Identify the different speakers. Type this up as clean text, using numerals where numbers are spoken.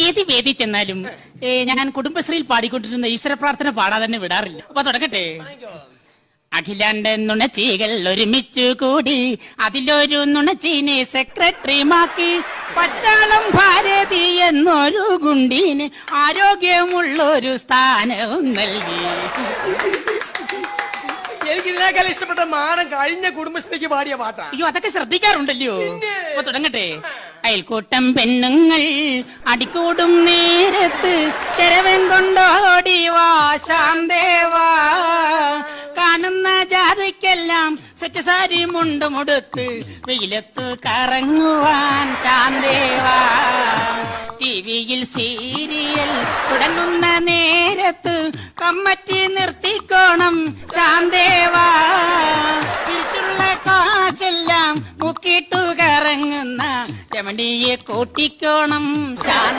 Speaker 1: ഏത് വേദി ചെന്നാലും ഞാൻ കുടുംബശ്രീയിൽ പാടിക്കൊണ്ടിരുന്ന ഈശ്വര പ്രാർത്ഥന പാടാതെ തന്നെ വിടാറില്ല. അപ്പൊ തുടങ്ങട്ടെ. അഖിലാണ്ട നുണച്ചികൾ ഒരുമിച്ചു കൂടി അതിലൊരു നുണച്ചീനെ സെക്രട്ടറിമാക്കി. പച്ചാളം ഭാരതി എന്നൊരു ഗുണ്ടീന് ആരോഗ്യമുള്ളൊരു സ്ഥാനവും നൽകി.
Speaker 2: എനിക്ക് ഇതിനേക്കാൾ ഇഷ്ടപ്പെട്ട മാനം കഴിഞ്ഞ കുടുംബശ്രീക്ക് പാടിയ പാട്ടാ.
Speaker 1: അയ്യോ, അതൊക്കെ ശ്രദ്ധിക്കാറുണ്ടല്ലോ. അപ്പൊ തുടങ്ങട്ടെ. അയൽക്കൂട്ടം പെണ്ണുങ്ങൾ അടിക്കൂടും നേരത്ത് ചെരവൻ കൊണ്ടോടി വാ ശാന്തേവാ. കാണുന്ന ജാതിക്കെല്ലാം സെറ്റ് സാരി മുണ്ടുമുടുത്ത് വെയിലത്ത് കറങ്ങുവാൻ ശാന്തേവാ. ടിവിയിൽ സീരിയൽ തുടങ്ങുന്ന നേരത്ത് കമ്മറ്റി നിർത്തിക്കോണം ശാന്തേവാ. തിരിച്ചുള്ള കാശെല്ലാം മുക്കിട്ടു കറങ്ങുന്ന ചമണ്ടിയെ കൂട്ടിക്കോണം ശാന്ത.